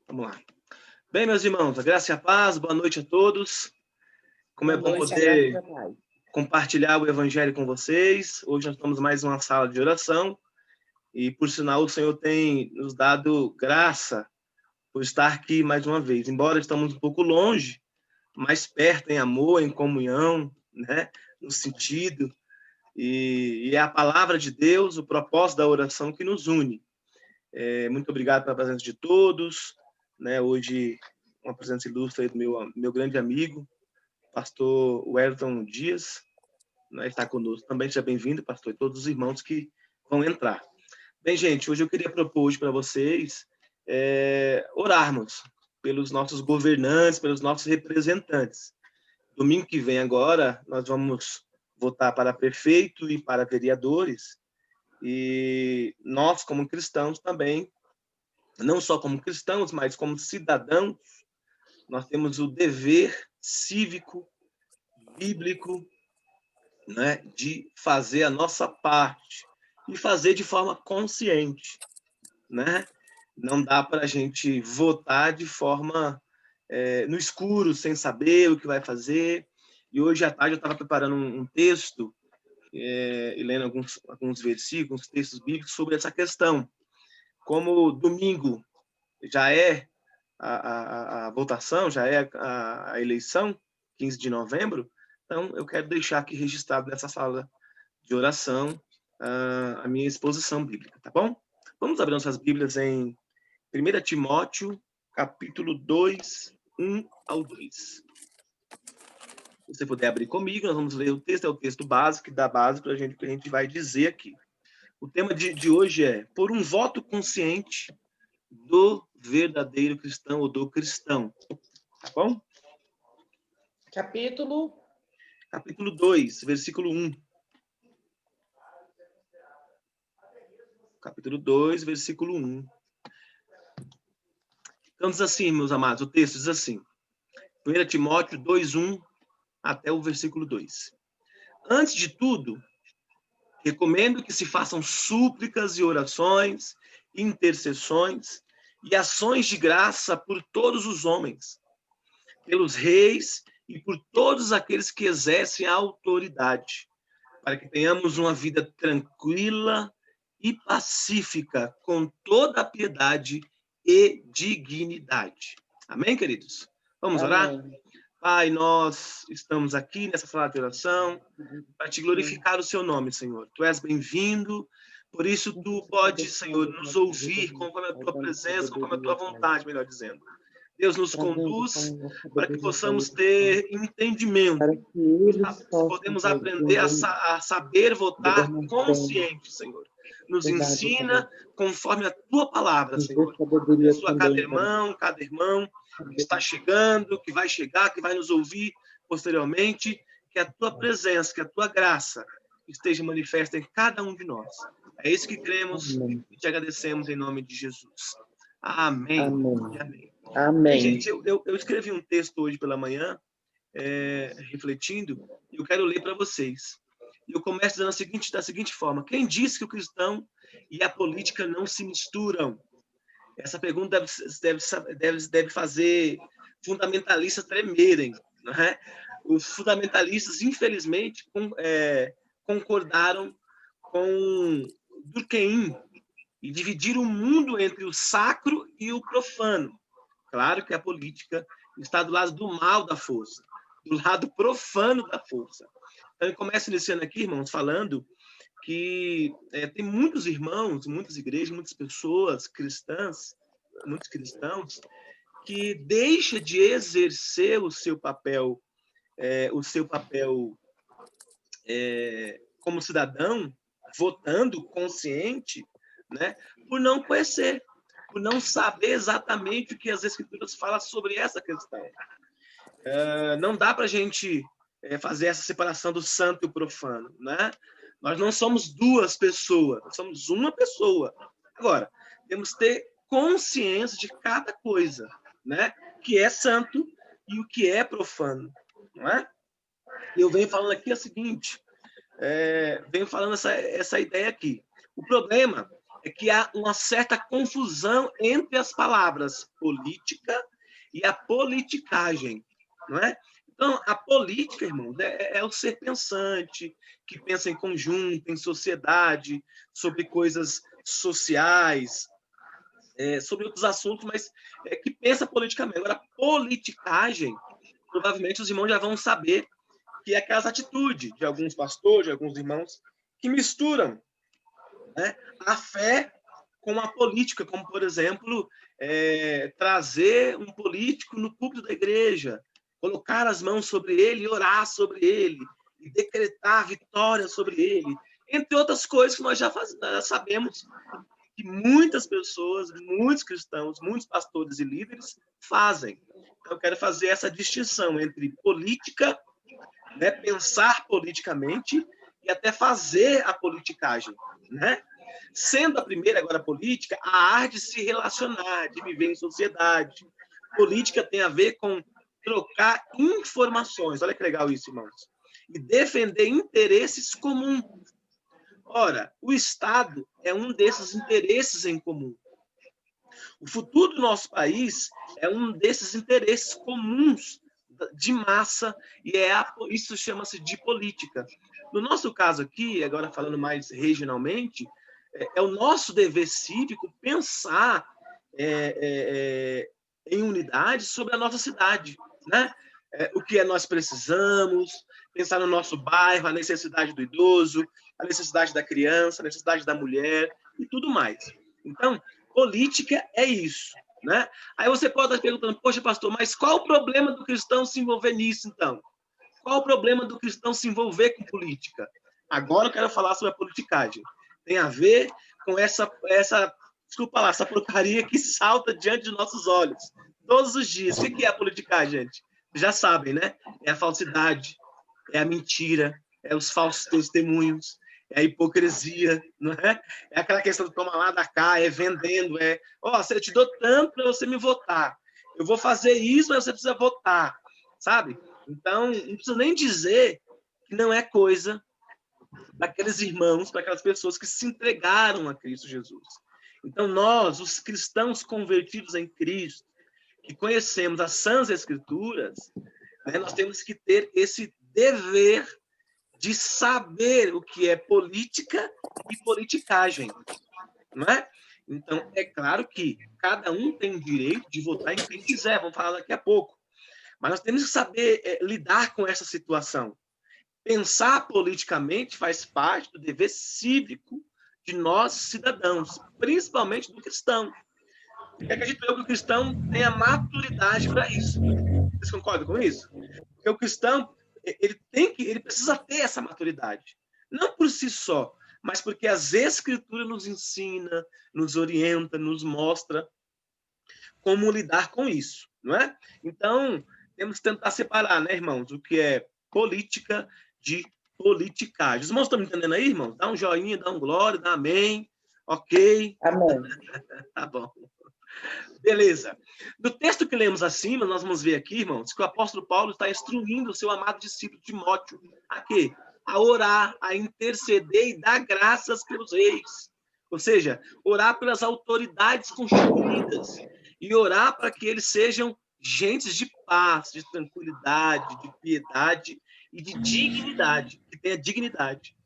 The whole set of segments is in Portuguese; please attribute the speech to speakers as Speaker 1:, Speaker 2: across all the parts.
Speaker 1: Vamos lá. Bem, meus irmãos, a graça e a paz, boa noite a todos. Como é bom poder compartilhar o evangelho com vocês. Hoje nós estamos mais uma sala de oração e, por sinal, o Senhor tem nos dado graça por estar aqui mais uma vez. Embora estamos um pouco longe, mais perto em amor, em comunhão, né? No sentido. E é a palavra de Deus, o propósito da oração que nos une. Muito obrigado pela presença de todos, né? Hoje, uma presença ilustre aí do meu grande amigo, pastor Wellington Dias, né? Está conosco também. Seja bem-vindo, pastor, e todos os irmãos que vão entrar. Bem, gente, hoje eu queria propor hoje para vocês orarmos pelos nossos governantes, pelos nossos representantes. Domingo que vem agora, nós vamos votar para prefeito e para vereadores, e nós, como cristãos também, não só como cristãos, mas como cidadãos, nós temos o dever cívico, bíblico, né, de fazer a nossa parte e fazer de forma consciente, né? Não dá para a gente votar de forma no escuro, sem saber o que vai fazer. E hoje à tarde eu estava preparando um texto e lendo alguns versículos, textos bíblicos sobre essa questão. Como domingo já é a votação, já é a eleição, 15 de novembro, então eu quero deixar aqui registrado nessa sala de oração a minha exposição bíblica, tá bom? Vamos abrir nossas Bíblias em 1 Timóteo, capítulo 2, 1 ao 2. Se você puder abrir comigo, nós vamos ler o texto, é o texto básico, que dá base para a gente, que a gente vai dizer aqui. O tema de hoje é por um voto consciente do verdadeiro cristão ou do cristão. Tá bom?
Speaker 2: Capítulo
Speaker 1: 2, versículo 1. Capítulo 2, versículo 1. Então diz assim, meus amados, o texto diz assim. 1 Timóteo 2, 1 até o versículo 2. Antes de tudo, recomendo que se façam súplicas e orações, intercessões e ações de graça por todos os homens, pelos reis e por todos aqueles que exercem a autoridade, para que tenhamos uma vida tranquila e pacífica, com toda a piedade e dignidade. Amém, queridos? Vamos orar?
Speaker 2: Amém.
Speaker 1: Pai, nós estamos aqui nessa sala de oração para te glorificar o seu nome, Senhor. Tu és bem-vindo, por isso tu podes, Senhor, nos ouvir conforme a tua presença, conforme a tua vontade, melhor dizendo. Deus nos conduz para que possamos ter entendimento, podemos aprender a saber votar consciente, Senhor. Nos ensina conforme a tua palavra, Senhor. Abençoa cada irmão que está chegando, que vai chegar, que vai nos ouvir posteriormente, que a tua presença, que a tua graça esteja manifesta em cada um de nós. É isso que cremos e te agradecemos em nome de Jesus. Amém.
Speaker 2: Amém.
Speaker 1: Amém.
Speaker 2: Amém.
Speaker 1: E, gente, eu escrevi um texto hoje pela manhã, refletindo, e eu quero ler para vocês. E eu começo dizendo da seguinte forma: quem disse que o cristão e a política não se misturam? Essa pergunta deve fazer fundamentalistas tremerem, não é? Os fundamentalistas, infelizmente, concordaram com Durkheim e dividiram o mundo entre o sacro e o profano. Claro que a política está do lado do mal da força, do lado profano da força. Então, eu começo iniciando aqui, irmãos, falando que tem muitos irmãos, muitas igrejas, muitas pessoas cristãs, muitos cristãos, que deixam de exercer o seu papel como cidadão, votando consciente, né, por não conhecer, por não saber exatamente o que as Escrituras falam sobre essa questão. Não dá para a gente fazer essa separação do santo e o profano, né? Nós não somos duas pessoas, nós somos uma pessoa. Agora, temos que ter consciência de cada coisa, né? O que é santo e o que é profano, não é? Eu venho falando aqui o seguinte, venho falando essa ideia aqui. O problema é que há uma certa confusão entre as palavras política e a politicagem, não é? Então, a política, irmãos, é o ser pensante, que pensa em conjunto, em sociedade, sobre coisas sociais, sobre outros assuntos, mas que pensa politicamente. Agora, politicagem, provavelmente os irmãos já vão saber que é aquelas atitudes de alguns pastores, de alguns irmãos, que misturam, né, a fé com a política, como, por exemplo, trazer um político no púlpito da igreja, colocar as mãos sobre ele e orar sobre ele, e decretar vitória sobre ele, entre outras coisas que nós já sabemos que muitas pessoas, muitos cristãos, muitos pastores e líderes fazem. Então, eu quero fazer essa distinção entre política, né, pensar politicamente, e até fazer a politicagem, né? Sendo a primeira agora política, a arte de se relacionar, de viver em sociedade. Política tem a ver com trocar informações. Olha que legal isso, irmãos. E defender interesses comuns. Ora, o Estado é um desses interesses em comum. O futuro do nosso país é um desses interesses comuns de massa, e isso chama-se de política. No nosso caso aqui, agora falando mais regionalmente, é o nosso dever cívico pensar em unidade sobre a nossa cidade, né? O que nós precisamos, pensar no nosso bairro, a necessidade do idoso, a necessidade da criança, a necessidade da mulher e tudo mais. Então, política é isso, né? Aí você pode estar perguntando, poxa, pastor, mas qual o problema do cristão se envolver nisso, então? Qual o problema do cristão se envolver com política? Agora eu quero falar sobre a politicagem. Tem a ver com essa desculpa lá, essa porcaria que salta diante de nossos olhos todos os dias. O que é a politicagem, gente? Já sabem, né? É a falsidade, é a mentira, é os falsos testemunhos, é a hipocrisia, não é? É aquela questão de tomar lá da cá, é vendendo, se eu te dou tanto para você me votar, eu vou fazer isso, mas você precisa votar, sabe? Então, não precisa nem dizer que não é coisa daqueles irmãos, para aquelas pessoas que se entregaram a Cristo Jesus. Então, nós, os cristãos convertidos em Cristo, que conhecemos as sãs escrituras, né, nós temos que ter esse dever de saber o que é política e politicagem, não é? Então, é claro que cada um tem o direito de votar em quem quiser, vamos falar daqui a pouco. Mas nós temos que saber lidar com essa situação. Pensar politicamente faz parte do dever cívico de nós, cidadãos, principalmente do cristão. Porque acredito eu que o cristão tenha maturidade para isso. Vocês concordam com isso? Porque o cristão, ele precisa ter essa maturidade. Não por si só, mas porque as escrituras nos ensina, nos orienta, nos mostra como lidar com isso, não é? Então, temos que tentar separar, né, irmãos, o que é política de politicagem. Os irmãos estão me entendendo aí, irmãos? Dá um joinha, dá um glória, dá amém. Ok?
Speaker 2: Amém.
Speaker 1: Tá bom. Beleza. No texto que lemos acima, nós vamos ver aqui, irmãos, que o apóstolo Paulo está instruindo o seu amado discípulo Timóteo a quê? A orar, a interceder e dar graças pelos reis. Ou seja, orar pelas autoridades constituídas e orar para que eles sejam gentes de paz, de tranquilidade, de piedade e de dignidade, que tenha dignidade.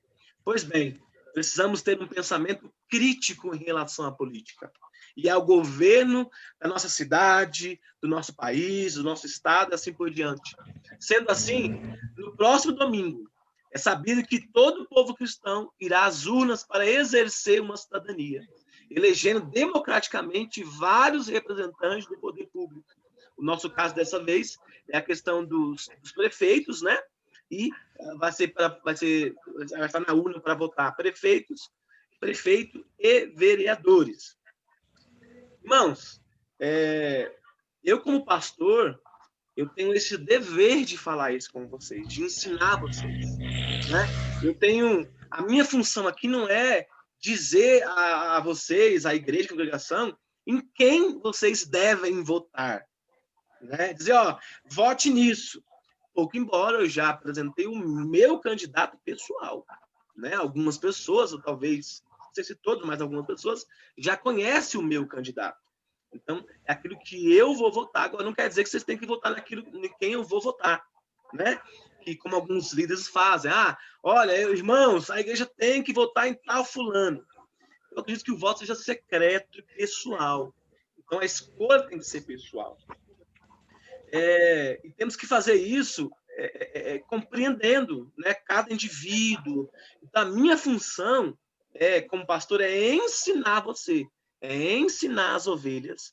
Speaker 1: Pois bem, precisamos ter um pensamento crítico em relação à política e ao governo da nossa cidade, do nosso país, do nosso estado, e assim por diante. Sendo assim, no próximo domingo, é sabido que todo o povo cristão irá às urnas para exercer uma cidadania, elegendo democraticamente vários representantes do poder público. O nosso caso dessa vez é a questão dos prefeitos, né? E vai estar na urna para votar prefeito e vereadores. Irmãos, eu como pastor, eu tenho esse dever de falar isso com vocês, de ensinar vocês, né? A minha função aqui não é dizer a vocês, a igreja, a congregação, em quem vocês devem votar, né? Dizer, vote nisso. Pouco embora eu já apresentei o meu candidato pessoal, né? Algumas pessoas, talvez sei se todos, mas algumas pessoas já conhecem o meu candidato. Então, é aquilo que eu vou votar. Agora, não quer dizer que vocês têm que votar naquilo em quem eu vou votar, né? Que como alguns líderes fazem. Ah, olha, irmãos, a igreja tem que votar em tal fulano. Eu acredito que o voto seja secreto e pessoal. Então, a escolha tem que ser pessoal. E temos que fazer isso compreendendo, né, cada indivíduo. Então, a minha função como pastor é ensinar você, é ensinar as ovelhas,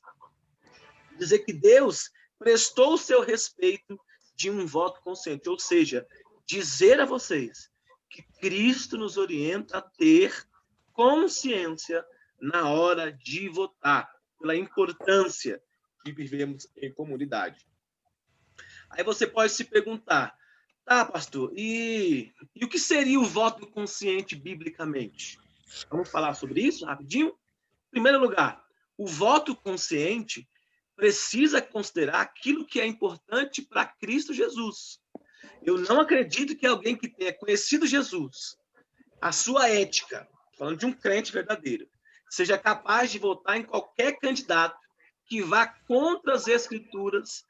Speaker 1: dizer que Deus prestou o seu respeito de um voto consciente, ou seja, dizer a vocês que Cristo nos orienta a ter consciência na hora de votar, pela importância de vivermos em comunidade. Aí você pode se perguntar, tá, pastor, e o que seria o voto consciente biblicamente? Vamos falar sobre isso rapidinho? Em primeiro lugar, o voto consciente precisa considerar aquilo que é importante para Cristo Jesus. Eu não acredito que alguém que tenha conhecido Jesus, a sua ética, falando de um crente verdadeiro, seja capaz de votar em qualquer candidato que vá contra as Escrituras,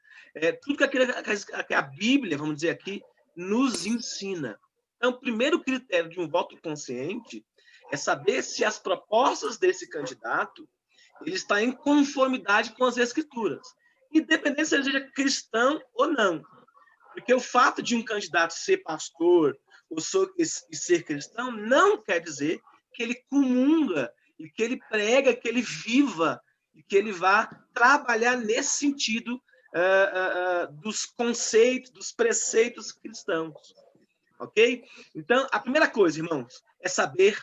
Speaker 1: tudo que a Bíblia, vamos dizer aqui, nos ensina. Então, o primeiro critério de um voto consciente é saber se as propostas desse candidato ele está em conformidade com as Escrituras, independente se ele seja cristão ou não. Porque o fato de um candidato ser pastor ou ser cristão não quer dizer que ele comunga e que ele prega, que ele viva e que ele vá trabalhar nesse sentido dos conceitos, dos preceitos cristãos. Ok? Então, a primeira coisa, irmãos, é saber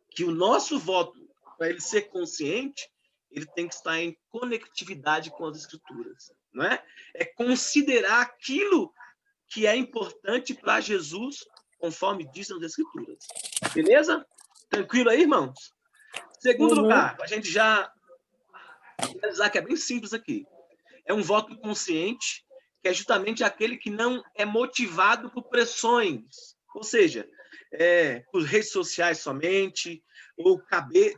Speaker 1: que o nosso voto, para ele ser consciente, ele tem que estar em conectividade com as Escrituras, não é? É considerar aquilo que é importante para Jesus, conforme diz nas Escrituras. Beleza? Tranquilo aí, irmãos? Segundo lugar, a gente já analisar que é bem simples aqui. É um voto consciente, que é justamente aquele que não é motivado por pressões, ou seja, por redes sociais somente, ou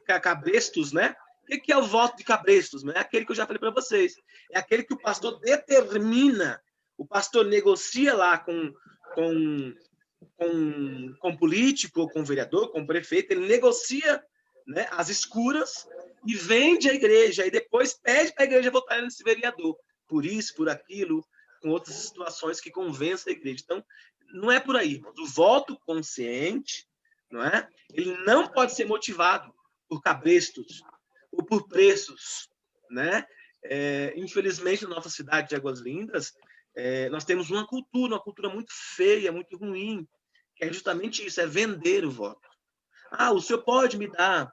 Speaker 1: cabrestos, né? O que é o voto de cabrestos? É aquele que eu já falei para vocês. É aquele que o pastor determina, o pastor negocia lá com político, com vereador, com prefeito, ele negocia, né, as escuras e vende a igreja, e depois pede para a igreja votar nesse vereador. Por isso, por aquilo, com outras situações que convencem a igreja. Então, não é por aí, irmãos. O voto consciente, não é? Ele não pode ser motivado por cabrestos ou por preços, né? Infelizmente, na nossa cidade de Águas Lindas, nós temos uma cultura muito feia, muito ruim, que é justamente isso, é vender o voto. Ah, o senhor pode me dar,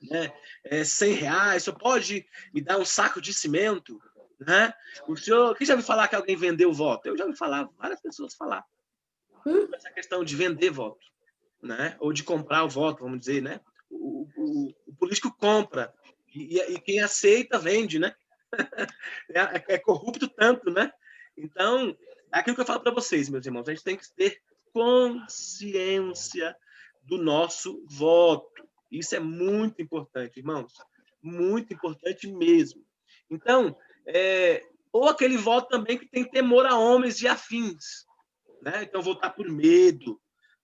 Speaker 1: né, R$100, o senhor pode me dar um saco de cimento, né? O senhor, quem já ouviu falar que alguém vendeu voto? Eu já ouvi falar, várias pessoas falar. Essa questão de vender voto, né? Ou de comprar o voto, vamos dizer, né? O político compra e quem aceita vende, né? É corrupto tanto, né? Então, é aquilo que eu falo para vocês, meus irmãos, a gente tem que ter consciência do nosso voto. Isso é muito importante, irmãos. Muito importante mesmo. Então, ou aquele voto também que tem temor a homens e afins, né? Então, votar por medo,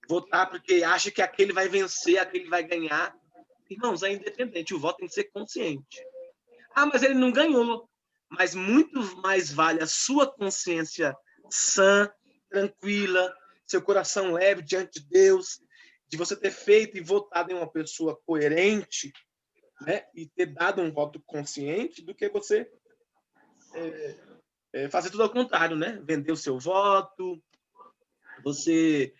Speaker 1: votar porque acha que aquele vai vencer, aquele vai ganhar. Irmãos, é independente, o voto tem que ser consciente. Ah, mas ele não ganhou. Mas muito mais vale a sua consciência sã, tranquila, seu coração leve diante de Deus, de você ter feito e votado em uma pessoa coerente, né, e ter dado um voto consciente, do que você fazer tudo ao contrário, né? Vender o seu voto, você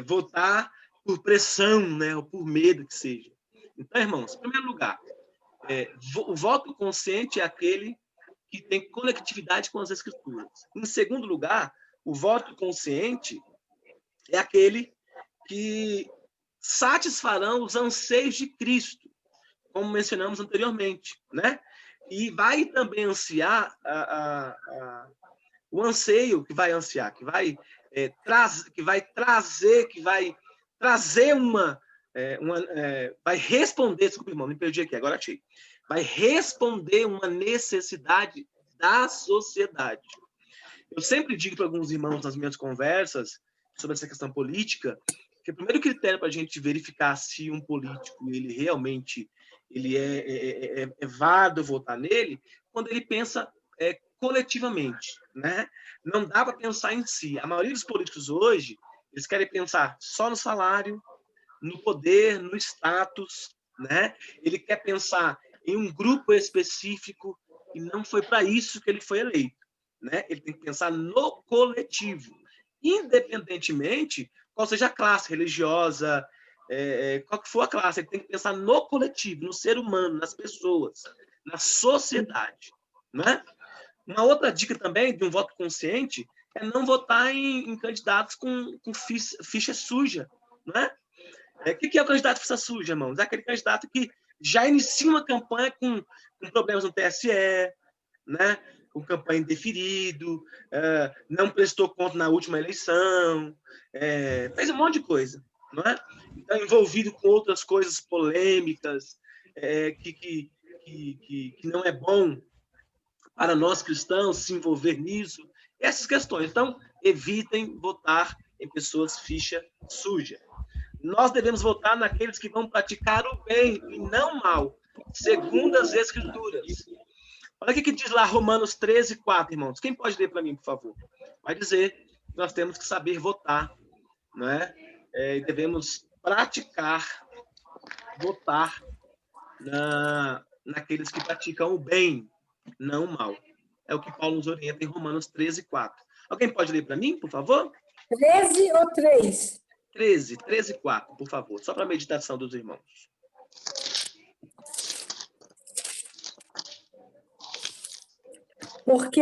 Speaker 1: votar por pressão, né, ou por medo que seja. Então, irmãos, em primeiro lugar, o voto consciente é aquele que tem conectividade com as Escrituras. Em segundo lugar, o voto consciente é aquele que satisfarão os anseios de Cristo, como mencionamos anteriormente, né? E vai também ansiar o anseio que vai ansiar, que vai trazer uma vai responder, desculpa, irmão, me perdi aqui, agora achei. Vai responder uma necessidade da sociedade. Eu sempre digo para alguns irmãos nas minhas conversas sobre essa questão política, que o primeiro critério para a gente verificar se um político ele realmente é válido votar nele, quando ele pensa coletivamente, né? Não dá para pensar em si. A maioria dos políticos hoje, eles querem pensar só no salário, no poder, no status, né? Ele quer pensar em um grupo específico e não foi para isso que ele foi eleito, né? Ele tem que pensar no coletivo, independentemente qual seja a classe religiosa, qual que for a classe, ele tem que pensar no coletivo, no ser humano, nas pessoas, na sociedade, né? Uma outra dica também de um voto consciente é não votar em candidatos com ficha suja, né? O que é o candidato ficha suja, irmãos? É aquele candidato que já inicia uma campanha com problemas no TSE, né? Com campanha indeferido, não prestou conta na última eleição, fez um monte de coisa, não é? Então, envolvido com outras coisas polêmicas, que não é bom para nós cristãos se envolver nisso, essas questões. Então, evitem votar em pessoas ficha suja. Nós devemos votar naqueles que vão praticar o bem e não o mal, segundo as Escrituras. Olha o que diz lá Romanos 13:4, irmãos. Quem pode ler para mim, por favor? Vai dizer que nós temos que saber votar, né? E devemos votar naqueles que praticam o bem, não o mal. É o que Paulo nos orienta em Romanos 13:4. Alguém pode ler para mim, por favor?
Speaker 2: 13 ou 3?
Speaker 1: 13:4, por favor. Só para a meditação dos irmãos.
Speaker 2: Porque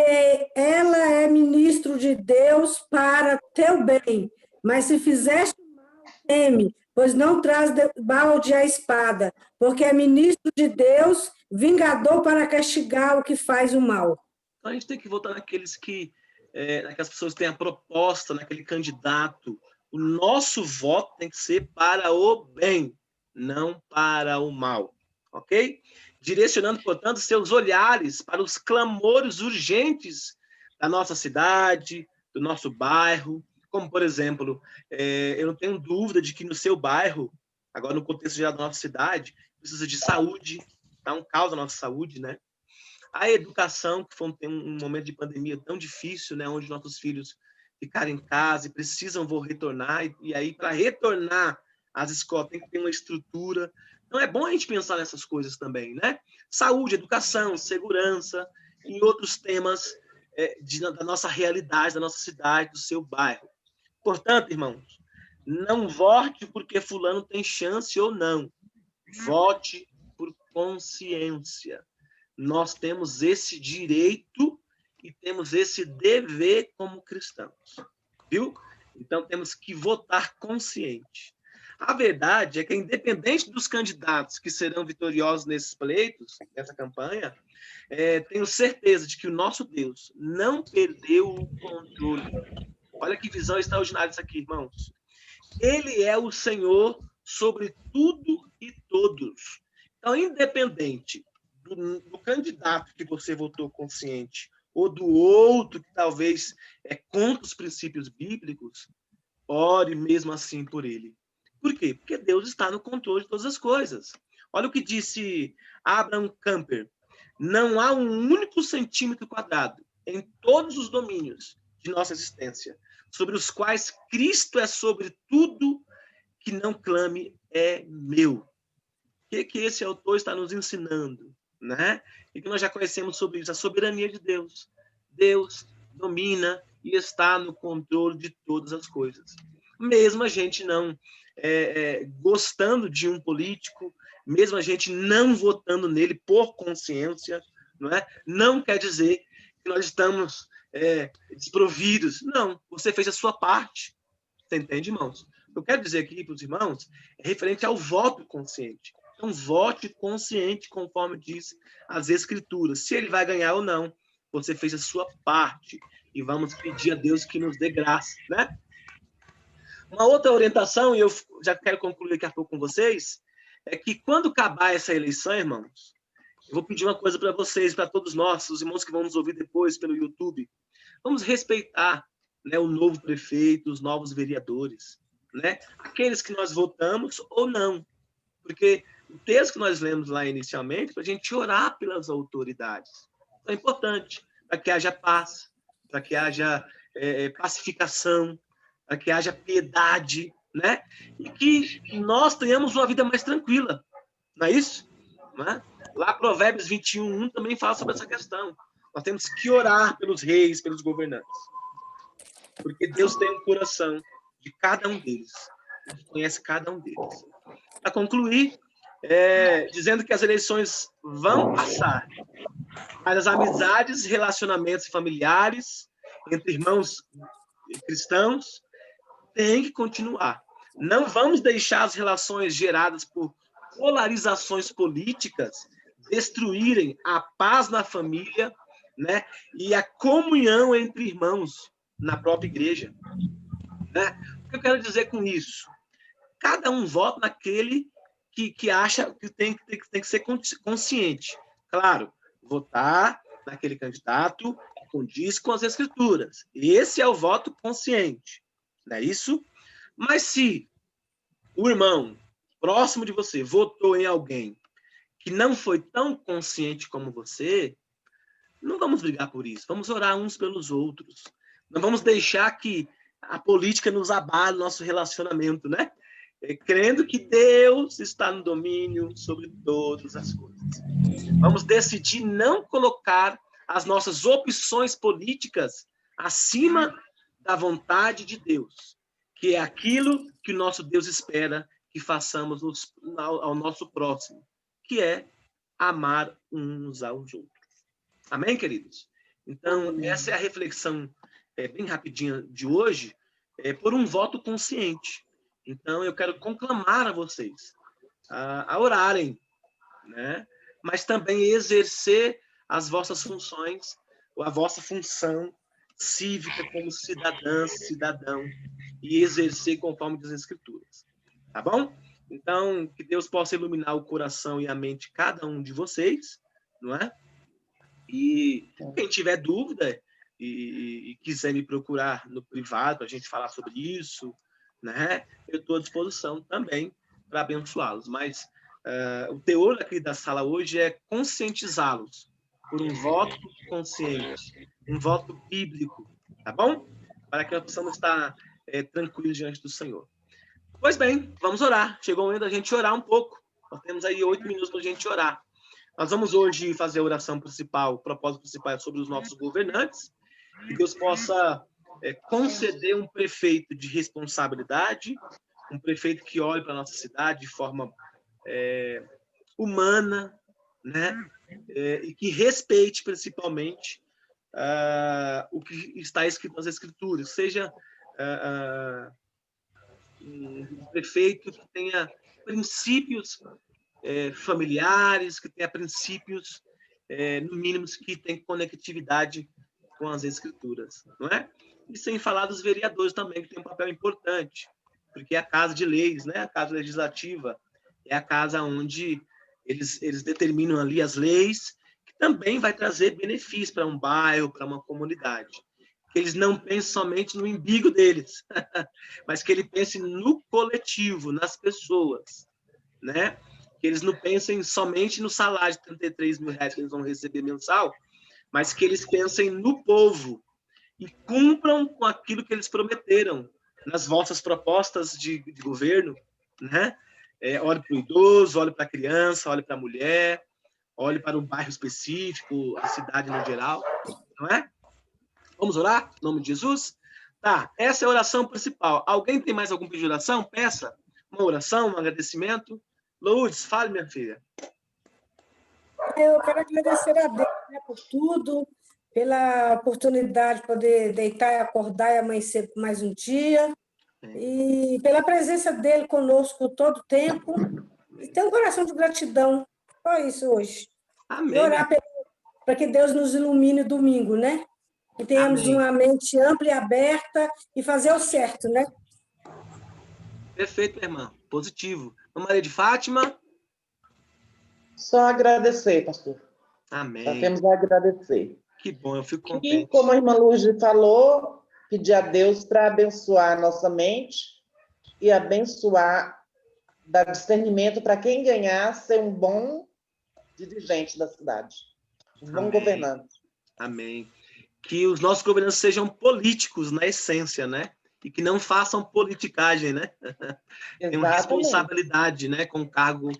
Speaker 2: ela é ministro de Deus para teu bem, mas se fizeste mal, teme, pois não traz balde a espada, porque é ministro de Deus, vingador para castigar o que faz o mal.
Speaker 1: Então, a gente tem que votar naquelas pessoas que têm a proposta, naquele candidato. O nosso voto tem que ser para o bem, não para o mal, ok? Direcionando, portanto, seus olhares para os clamores urgentes da nossa cidade, do nosso bairro, como, por exemplo, eu não tenho dúvida de que no seu bairro, agora no contexto geral da nossa cidade, precisa de saúde, tá um caos na nossa saúde, né? A educação, que foi um momento de pandemia tão difícil, né, onde nossos filhos ficaram em casa e precisam retornar, e aí, para retornar às escolas, tem que ter uma estrutura. Então, é bom a gente pensar nessas coisas também, né? Saúde, educação, segurança, e outros temas da nossa realidade, da nossa cidade, do seu bairro. Portanto, irmãos, não vote porque fulano tem chance ou não. Vote por consciência. Nós temos esse direito e temos esse dever como cristãos, viu? Então, temos que votar consciente. A verdade é que, independente dos candidatos que serão vitoriosos nesses pleitos, nessa campanha, tenho certeza de que o nosso Deus não perdeu o controle. Olha que visão extraordinária isso aqui, irmãos. Ele é o Senhor sobre tudo e todos. Então, independente do candidato que você votou consciente ou do outro que talvez é contra os princípios bíblicos, ore mesmo assim por ele. Por quê? Porque Deus está no controle de todas as coisas. Olha o que disse Abraham Kuyper. Não há um único centímetro quadrado em todos os domínios de nossa existência, sobre os quais Cristo é sobre tudo, que não clame é meu. O que esse autor está nos ensinando? Né? E que nós já conhecemos sobre isso, a soberania de Deus. Deus domina e está no controle de todas as coisas. Mesmo a gente não gostando de um político, mesmo a gente não votando nele por consciência, não quer dizer que nós estamos desprovidos. Não, você fez a sua parte. Você entende, irmãos? Eu quero dizer aqui para os irmãos, é referente ao voto consciente. Então, vote consciente, conforme diz as Escrituras. Se ele vai ganhar ou não, você fez a sua parte. E vamos pedir a Deus que nos dê graça, né? Uma outra orientação, e eu já quero concluir daqui a pouco com vocês, é que quando acabar essa eleição, irmãos, eu vou pedir uma coisa para vocês, para todos nós, os irmãos que vão nos ouvir depois pelo YouTube. Vamos respeitar, né, o novo prefeito, os novos vereadores, né? Aqueles que nós votamos ou não. Porque o texto que nós lemos lá inicialmente, para a gente orar pelas autoridades. Então, é importante para que haja paz, para que haja pacificação, para que haja piedade, né? E que nós tenhamos uma vida mais tranquila. Não é isso? Não é? Lá, Provérbios 21:1 também fala sobre essa questão. Nós temos que orar pelos reis, pelos governantes. Porque Deus tem um coração de cada um deles. Ele conhece cada um deles. Para concluir, dizendo que as eleições vão passar, mas as amizades, relacionamentos familiares entre irmãos cristãos têm que continuar. Não vamos deixar as relações geradas por polarizações políticas destruírem a paz na família, né, e a comunhão entre irmãos na própria igreja. Né? O que eu quero dizer com isso? Cada um vota naquele que acha que tem que ser consciente. Claro, votar naquele candidato que condiz com as escrituras. Esse é o voto consciente. Não é isso? Mas se o irmão próximo de você votou em alguém que não foi tão consciente como você, não vamos brigar por isso. Vamos orar uns pelos outros. Não vamos deixar que a política nos abale nosso relacionamento, né? Crendo que Deus está no domínio sobre todas as coisas. Vamos decidir não colocar as nossas opções políticas acima da vontade de Deus, que é aquilo que o nosso Deus espera que façamos ao nosso próximo, que é amar uns aos outros. Amém, queridos? Então, essa é a reflexão bem rapidinha de hoje, por um voto consciente. Então, eu quero conclamar a vocês a orarem, né? Mas também exercer as vossas funções, ou a vossa função cívica como cidadãs, cidadão, e exercer conforme diz as Escrituras. Tá bom? Então, que Deus possa iluminar o coração e a mente de cada um de vocês, não é? E quem tiver dúvida e quiser me procurar no privado para a gente falar sobre isso, né? Eu estou à disposição também para abençoá-los. Mas o teor aqui da sala hoje é conscientizá-los por um voto consciente, um voto bíblico, tá bom? Para que nós possamos estar tranquilos diante do Senhor. Pois bem, vamos orar. Chegou o momento da gente orar um pouco. Nós temos aí 8 minutos para a gente orar. Nós vamos hoje fazer a oração principal, o propósito principal é sobre os nossos governantes, que Deus possa conceder um prefeito de responsabilidade, um prefeito que olhe para a nossa cidade de forma humana, né? E que respeite principalmente o que está escrito nas Escrituras, seja um prefeito que tenha princípios familiares, que tenha princípios, no mínimo, que tenham conectividade com as Escrituras, não é? E sem falar dos vereadores também, que tem um papel importante, porque é a casa de leis, né? A casa legislativa é a casa onde eles determinam ali as leis, que também vai trazer benefícios para um bairro, para uma comunidade. Que eles não pensem somente no umbigo deles, mas que ele pense no coletivo, nas pessoas, né? Que eles não pensem somente no salário de 33 mil reais que eles vão receber mensal, mas que eles pensem no povo e cumpram com aquilo que eles prometeram nas vossas propostas de governo, né? Olhe para o idoso, olhe para a criança, olhe para a mulher, olhe para um bairro específico, a cidade no geral, não é? Vamos orar? Em nome de Jesus? Tá, essa é a oração principal. Alguém tem mais algum pedido de oração? Peça uma oração, um agradecimento. Lourdes, fale, minha filha.
Speaker 2: Eu quero agradecer a Deus, né, por tudo, pela oportunidade de poder deitar e acordar e amanhecer mais um dia, e pela presença dele conosco todo o tempo, e ter um coração de gratidão. Só isso hoje.
Speaker 1: Amém.
Speaker 2: E orar para que Deus nos ilumine domingo, né? Que tenhamos uma mente ampla e aberta e fazer o certo, né?
Speaker 1: Perfeito, minha irmã. Positivo. Maria de Fátima?
Speaker 3: Só agradecer, pastor.
Speaker 1: Amém.
Speaker 3: Só temos a agradecer.
Speaker 1: Que bom, eu fico contente.
Speaker 3: E, como a irmã Lúcia falou, pedir a Deus para abençoar a nossa mente e abençoar, dar discernimento para quem ganhar ser um bom dirigente da cidade, um bom governante.
Speaker 1: Amém. Que os nossos governantes sejam políticos na essência, né? E que não façam politicagem, né? Tem uma responsabilidade, né? Com o cargo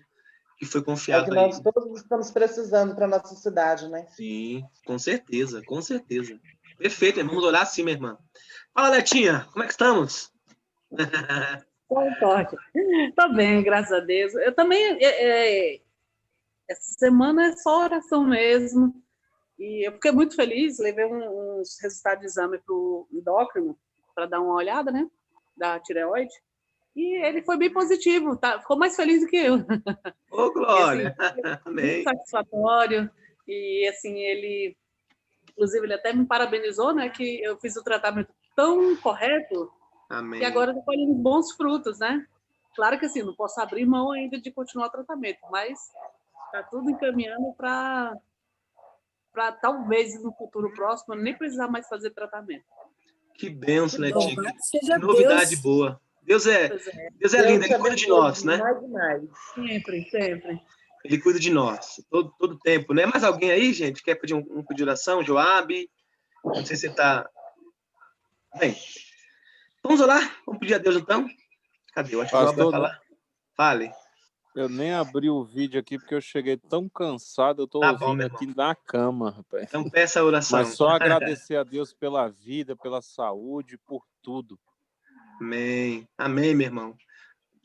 Speaker 1: que foi confiado
Speaker 3: que nós todos estamos precisando para a nossa cidade, né?
Speaker 1: Sim, com certeza, com certeza. Perfeito, vamos orar sim, minha irmã. Fala, Letinha, como é que estamos?
Speaker 4: Tô bem, graças a Deus. Eu também, essa semana é só oração mesmo. E eu fiquei muito feliz, levei uns resultados de exame para o endócrino, para dar uma olhada, né, da tireoide. E ele foi bem positivo, tá? Ficou mais feliz do que eu.
Speaker 1: Ô, Glória!
Speaker 4: E, assim,
Speaker 1: Amém.
Speaker 4: muito satisfatório. E, assim, inclusive, ele até me parabenizou, né, que eu fiz o tratamento tão correto.
Speaker 1: Amém.
Speaker 4: E agora estou colhendo bons frutos, né? Claro que, assim, não posso abrir mão ainda de continuar o tratamento, mas está tudo encaminhando para talvez no futuro próximo nem precisar mais fazer tratamento.
Speaker 1: Que bênção, Letinha.
Speaker 2: Que
Speaker 1: novidade boa. Deus é lindo, Ele cuida de nós, né?
Speaker 4: Sempre, sempre.
Speaker 1: Ele cuida de nós, todo tempo, né? Mais alguém aí, gente, quer pedir um pedido de oração? Joabe? Não sei se você está... Bem, vamos orar? Vamos pedir a Deus, então? Cadê? Eu acho que o Joabe vai falar. Fale.
Speaker 5: Eu nem abri o vídeo aqui porque eu cheguei tão cansado, eu tô ouvindo aqui na cama, rapaz.
Speaker 1: Então peça a oração.
Speaker 5: Mas só agradecer a Deus pela vida, pela saúde, por tudo.
Speaker 1: Amém. Amém, meu irmão.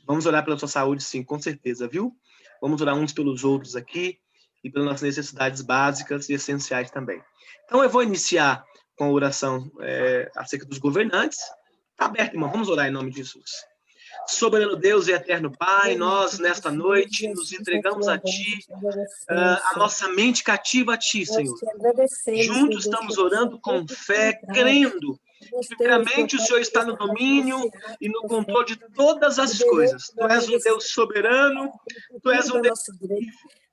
Speaker 1: Vamos orar pela sua saúde, sim, com certeza, viu? Vamos orar uns pelos outros aqui e pelas nossas necessidades básicas e essenciais também. Então, eu vou iniciar com a oração acerca dos governantes. Está aberto, irmão. Vamos orar em nome de Jesus. Soberano Deus e eterno Pai, nós, nesta noite, nos entregamos a Ti, a nossa mente cativa a Ti, Senhor. Juntos estamos orando com fé, crendo que, primeiramente, o Senhor está no domínio e no controle de todas as coisas. Tu és um Deus soberano, Tu és um Deus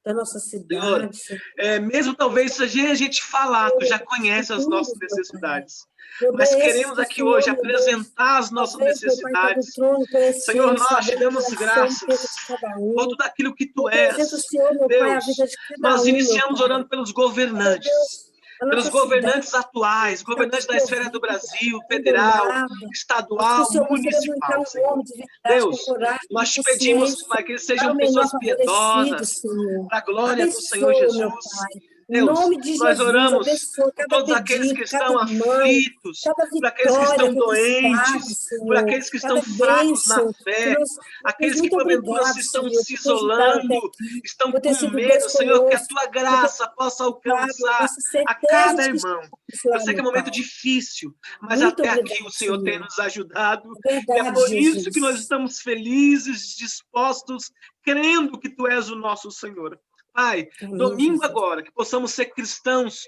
Speaker 2: da nossa cidade.
Speaker 1: Senhor, mesmo talvez se a gente falar, Tu já conhece as nossas necessidades. Mas queremos aqui hoje apresentar as nossas necessidades. Senhor, nós te damos graças por tudo aquilo que Tu és. Deus, nós iniciamos orando pelos governantes. Pelos governantes atuais, governantes da esfera do Brasil, federal, estadual, municipal, Senhor. Deus, nós te pedimos para que eles sejam pessoas piedosas, para a glória do Senhor Jesus. Deus, nós oramos por todos aqueles que estão aflitos, por aqueles que estão doentes, por aqueles que estão fracos na fé, aqueles que porventura estão se isolando, estão com medo, Senhor, que a Tua graça possa alcançar a cada irmão. Eu sei que é um momento difícil, mas até aqui o Senhor tem nos ajudado, e é por isso que nós estamos felizes, dispostos, crendo que Tu és o nosso Senhor. Pai, domingo agora, que possamos ser cristãos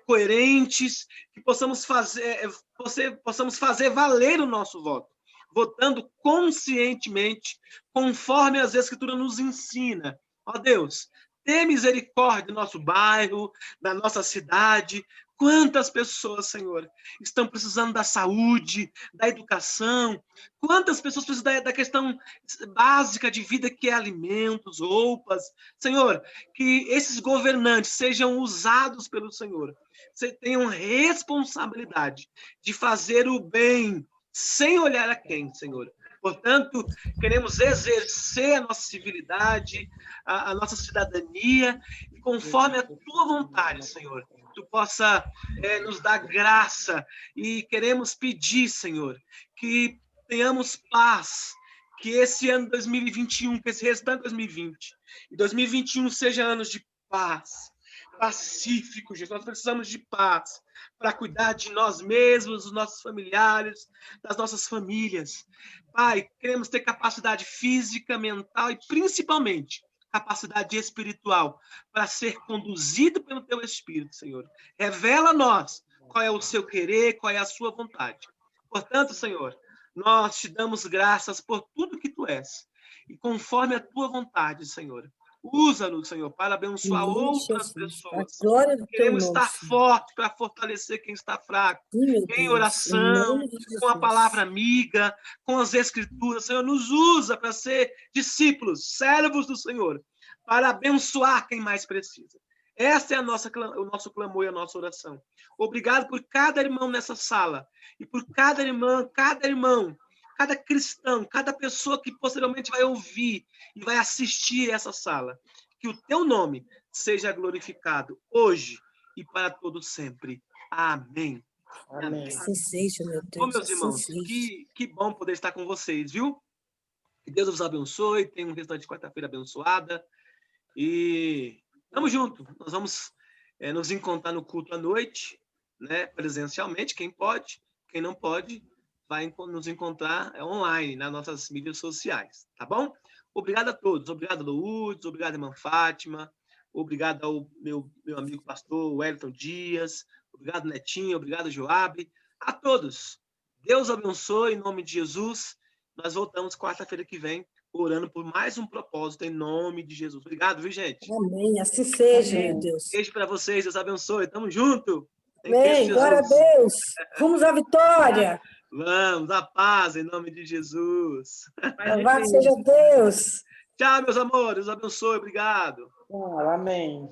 Speaker 1: coerentes, que possamos fazer valer o nosso voto, votando conscientemente, conforme as Escrituras nos ensina. Ó Deus, tenha misericórdia do nosso bairro, da nossa cidade. Quantas pessoas, Senhor, estão precisando da saúde, da educação? Quantas pessoas precisam da questão básica de vida, que é alimentos, roupas? Senhor, que esses governantes sejam usados pelo Senhor. Tenham responsabilidade de fazer o bem, sem olhar a quem, Senhor. Portanto, queremos exercer a nossa civilidade, a nossa cidadania, e conforme a Tua vontade, Senhor, Tu possa nos dar graça, e queremos pedir, Senhor, que tenhamos paz, que esse ano 2021, que esse restante de 2020 e 2021 seja anos de paz, pacífico, Jesus. Nós precisamos de paz para cuidar de nós mesmos, dos nossos familiares, das nossas famílias. Pai, queremos ter capacidade física, mental e principalmente capacidade espiritual para ser conduzido pelo Teu Espírito, Senhor. Revela a nós qual é o Seu querer, qual é a Sua vontade. Portanto, Senhor, Nós te damos graças por tudo que tu és. E conforme a tua vontade, Senhor, usa-nos, Senhor, para abençoar outras pessoas.
Speaker 2: Glória do teu
Speaker 1: Queremos
Speaker 2: nome,
Speaker 1: estar
Speaker 2: Senhor.
Speaker 1: forte para fortalecer quem está fraco.
Speaker 2: Sim, meu
Speaker 1: Em
Speaker 2: Deus,
Speaker 1: oração,
Speaker 2: em nome de
Speaker 1: com a
Speaker 2: Jesus.
Speaker 1: palavra amiga, com as escrituras. Senhor, nos usa para ser discípulos, servos do Senhor, para abençoar quem mais precisa. Essa é o nosso clamor e a nossa oração. Obrigado por cada irmão nessa sala e por cada irmão, cada cristão, cada pessoa que posteriormente vai ouvir e vai assistir essa sala. Que o teu nome seja glorificado hoje e para todos sempre. Amém.
Speaker 3: Amém.
Speaker 2: Assim seja, meu
Speaker 1: Ô,
Speaker 2: Deus,
Speaker 1: meus
Speaker 2: assim
Speaker 1: irmãos,
Speaker 2: seja.
Speaker 1: que bom poder estar com vocês, viu? Que Deus os abençoe, tenha um restante de quarta-feira abençoada. E tamo junto. Nós vamos nos encontrar no culto à noite, né? Presencialmente, quem pode, quem não pode, vai nos encontrar online, nas nossas mídias sociais, tá bom? Obrigado a todos. Obrigado, Lourdes. Obrigado, irmã Fátima. Obrigado ao meu amigo pastor Wellington Dias. Obrigado, Netinho. Obrigado, Joabe. A todos. Deus abençoe, em nome de Jesus. Nós voltamos quarta-feira que vem, orando por mais um propósito, em nome de Jesus. Obrigado, viu, gente?
Speaker 2: Amém, assim seja,
Speaker 3: Amém.
Speaker 2: meu Deus.
Speaker 1: Beijo para vocês. Deus abençoe. Tamo junto. Em
Speaker 2: Amém,
Speaker 1: Cristo
Speaker 2: glória a
Speaker 1: Jesus.
Speaker 2: Deus. Rumos à vitória.
Speaker 1: Vamos, a paz, em nome de Jesus.
Speaker 2: Louvado seja Deus.
Speaker 1: Tchau, meus amores. Deus abençoe. Obrigado.
Speaker 3: Amém.